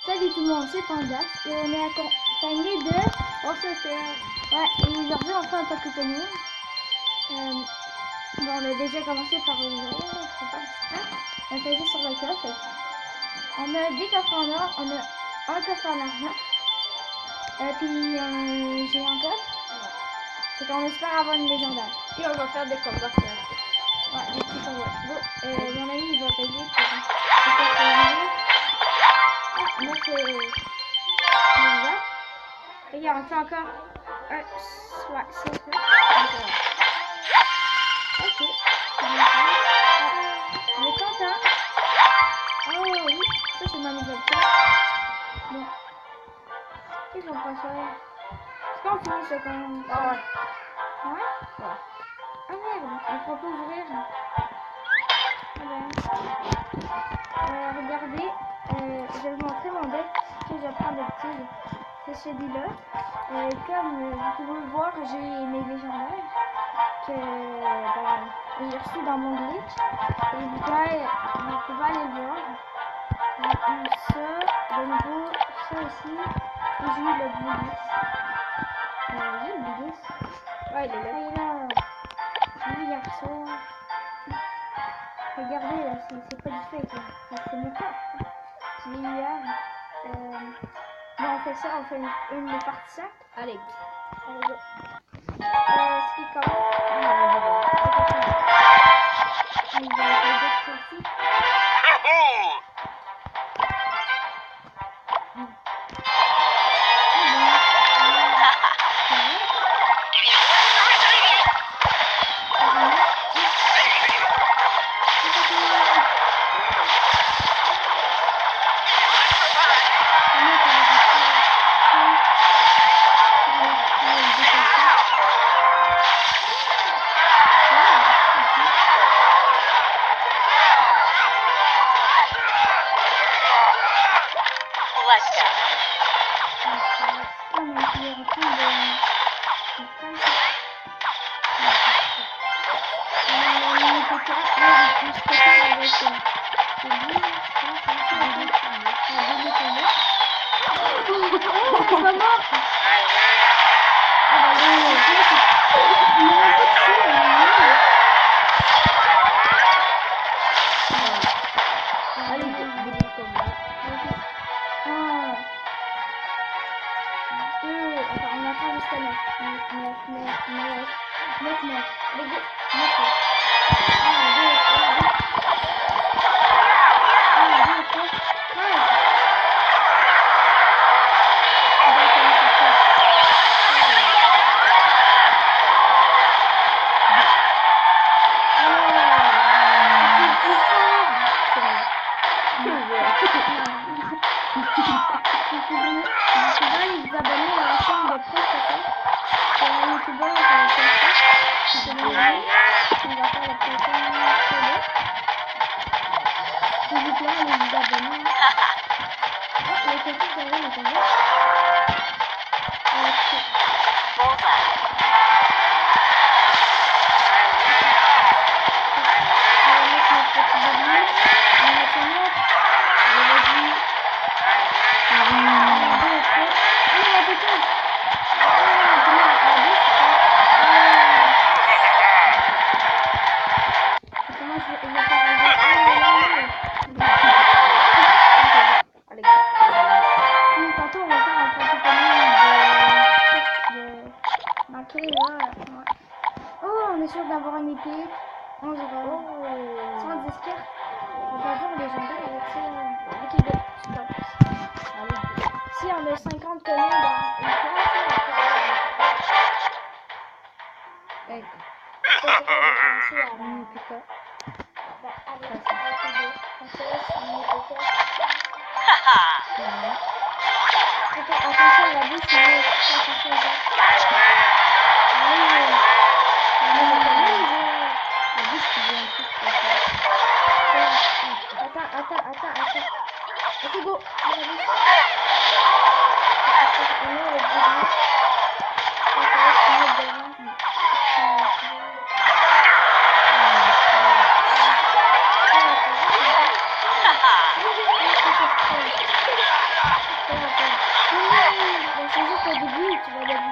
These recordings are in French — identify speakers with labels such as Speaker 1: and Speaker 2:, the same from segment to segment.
Speaker 1: Salut tout le monde, c'est Pandas et on est accompagné de... On se fait... Ouais, et aujourd'hui on fait un pack opening. Bon, on a déjà commencé par ouvrir, on a fait sur le coffre. On a des coffres en or, on a un coffre en argent. Puis un géant coffre. Fait qu'on espère avoir une légendaire.
Speaker 2: Et on va faire des combats.
Speaker 1: Ouais, des petits combats. Bon, mon ami il va payer pour... Moi c'est... Regarde, on fait encore un... Ouais, c'est ça. Ok. On est content. Oh oui, ça c'est ma nouvelle carte. Bon. Qu'est-ce qu'on peut faire? Est-ce qu'on finit ce qu'on...
Speaker 2: Ah ouais.
Speaker 1: Ouais? Ah merde, on peut pas ouvrir. Ah ben. Regardez, je vais vous montrer mon deck que je prends d'habitude. C'est celui-là. Comme vous pouvez le voir, j'ai mes légendaires que j'ai reçus dans mon glitch. Et vous pouvez aller le voir. J'ai eu ça, de nouveau, ça aussi. Et j'ai eu le Bluebeast. J'ai le Bluebeast.
Speaker 2: Ouais, il est là.
Speaker 1: Ah, il est là. Regarde ça. Regardez, là, c'est pas du fake, là. C'est mon corps. Je l'ai eu hier. Bon, on fait ça, on fait une partie sac.
Speaker 2: Allez.
Speaker 1: Allez, go. Ce qui compte. Il va être aussi. D'avoir une épique, 11 euros, 110 cartes, on va avoir légendaire avec ça. Ok, go, stop. Allez. Si on a 50 communes dans une classe,
Speaker 2: Hey.
Speaker 1: Ok, go.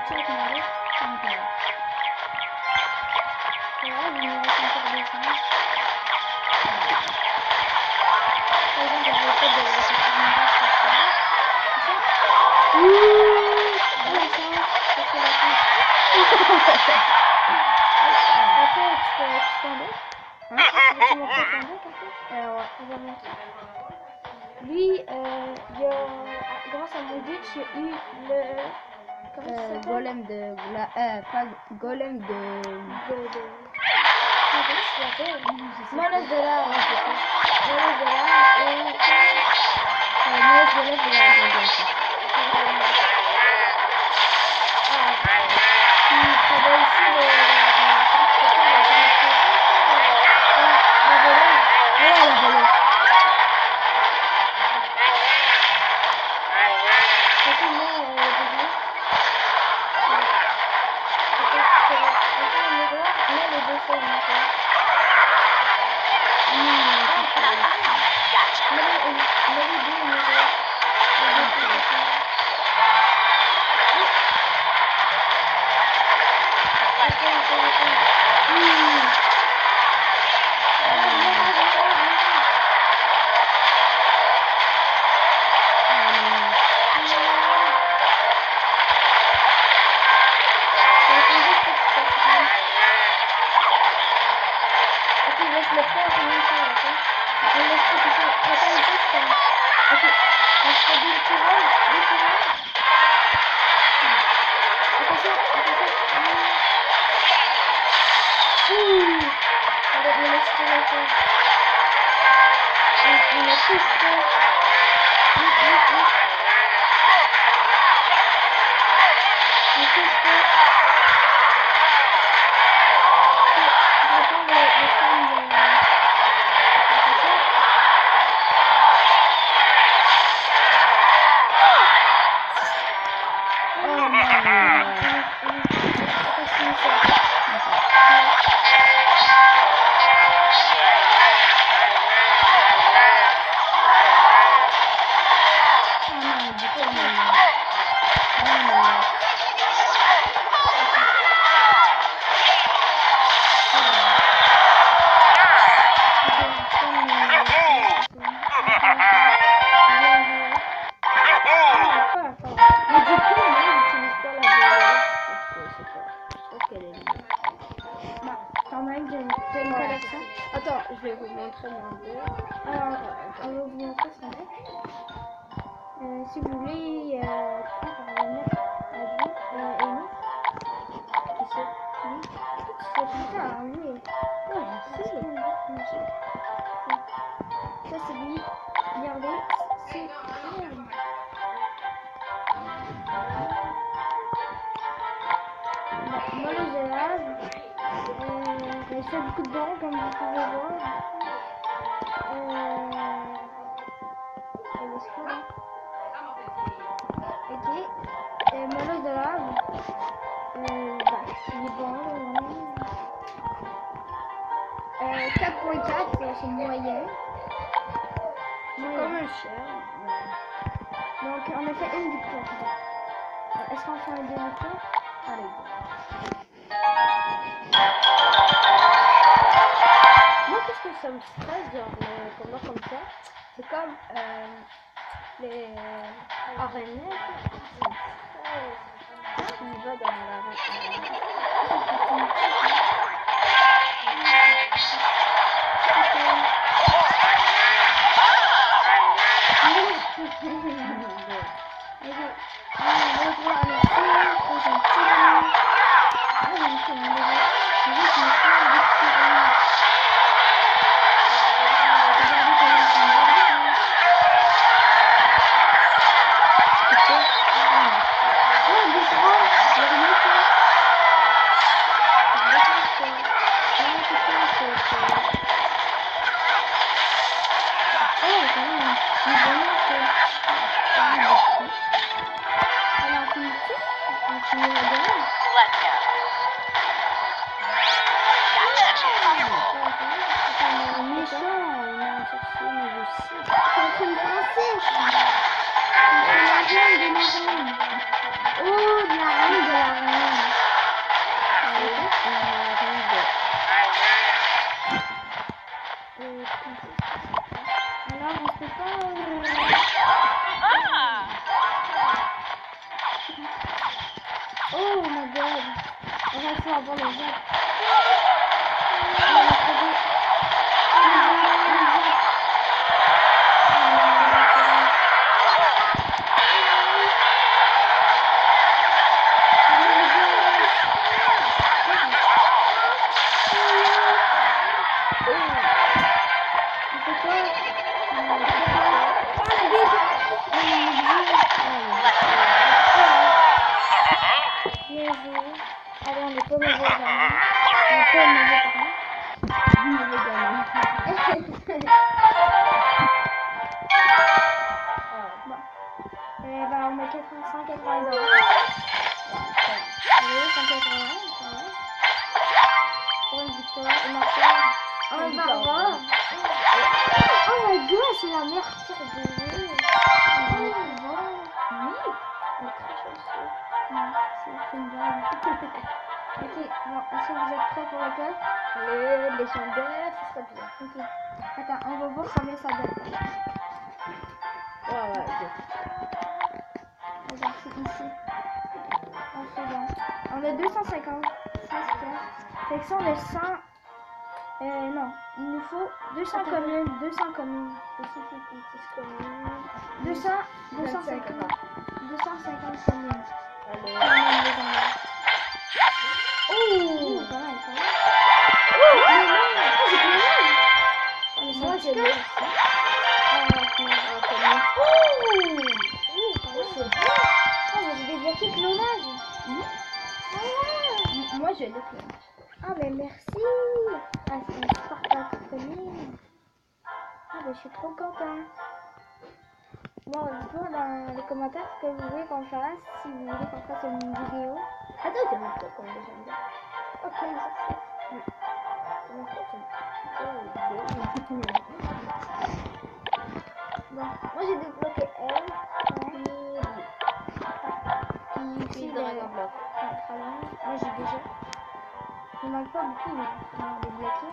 Speaker 1: tirer avec mon arc. Voilà, il me reste encore des chances. Par exemple, j'avais pas de la chance, parce que la chance. Après, tu fais ton deck.
Speaker 2: Hein?
Speaker 1: Tu veux montrer ton deck après?
Speaker 2: Ouais.
Speaker 1: On va montrer. Lui, il y a, grâce à mon glitch, il y a eu le. Comment ça s'appelle?
Speaker 2: Golem de... pas golem de...
Speaker 1: Comment ça s'appelle? Menace de l'art. Menace de l'art et.
Speaker 2: Menace de l'art de la régulation.
Speaker 1: Puis t'avais aussi le. Comment ça s'appelle? La voleuse.
Speaker 2: Ouais, la voleuse.
Speaker 1: Ok, moi, le début. Le miroir, mais les deux choses.
Speaker 2: Attends, je vais vous montrer mon deck.
Speaker 1: Alors, on va vous montrer son deck. Si vous voulez, on va mettre à lui, Amy. Qui c'est? Lui. Tu fais tout ça, hein, lui. Ouais, c'est ça, c'est lui. Regardez, c'est. Moi, les élèves, elle fait beaucoup de dons, comme vous pouvez voir. Elle est super, hein. Ok. Molosse de lave. Bah, il est bon, là. 4.4, c'est moyen.
Speaker 2: Comme un chien.
Speaker 1: Donc, on a fait une victoire. Est-ce qu'on fait un deux victoires? Allez.
Speaker 2: Moi, qu'est-ce que ça me stresse, genre, le combat comme ça? C'est comme les araignées. Tu vas dans l'araignée.
Speaker 1: Alors, c'est ici. avoir le jeu. Allez, on est pas mauvais gamin. On est pas mauvais parents.
Speaker 2: Mauvais gamin.
Speaker 1: Bon. Ben, on met 180 $. Allez, 180, quand même. Pour une victoire. Et Marcel. Oh,
Speaker 2: Une
Speaker 1: Barbara. Oh my god, c'est la meilleure tire de jeu.
Speaker 2: Oui.
Speaker 1: C'est une blague. Ok, bon, est-ce que vous êtes prêts pour le code?
Speaker 2: Les légendaires, ce serait bien.
Speaker 1: Ok. Attends, on va voir combien ça donne.
Speaker 2: Ouais,
Speaker 1: Regarde, c'est ici. Oh, c'est bon. On a 250. Fait que ça, on a 100. Non, il nous faut 200 communes. 200 communes. 200, 250. 250 communes.
Speaker 2: Allez.
Speaker 1: Oh, pas mal, pas mal.
Speaker 2: Moi, j'ai le aussi.
Speaker 1: Oh, mais j'ai débloqué le clonage.
Speaker 2: Moi, j'ai le clonage.
Speaker 1: Ah, mais merci. Ah, c'est un super commune. Ah, ben, je suis trop content. Bon, dites-moi dans les commentaires ce que vous voulez qu'on fasse, si vous voulez qu'on fasse une vidéo.
Speaker 2: Attends, t'as mis quoi comme légendaire?
Speaker 1: Ok, merci. Bon,
Speaker 2: Moi, j'ai débloqué elle.
Speaker 1: puis
Speaker 2: Puis
Speaker 1: ici,
Speaker 2: Dragon Block.
Speaker 1: moi j'ai déjà. Il manque pas beaucoup, mais on va débloquer.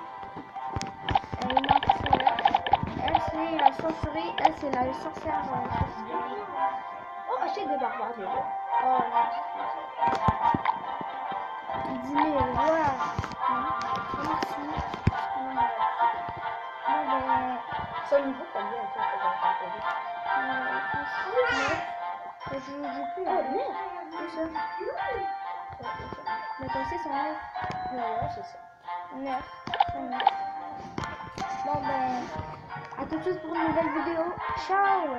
Speaker 1: Il manque celle-là. Elle, c'est la sorcerie. Elle, c'est la sorcière sorcière.
Speaker 2: Oh, achète des barbares déjà.
Speaker 1: Oh, non. 10 000, voilà. Merci. Bon, ben,
Speaker 2: Son niveau, combien tu as fait?
Speaker 1: je joue plus.
Speaker 2: Oh, merde.
Speaker 1: Tout ça. Mais toi aussi, c'est 9.
Speaker 2: Ouais, c'est ça.
Speaker 1: 9. Bon, ben, à tout de suite pour une nouvelle vidéo. Ciao!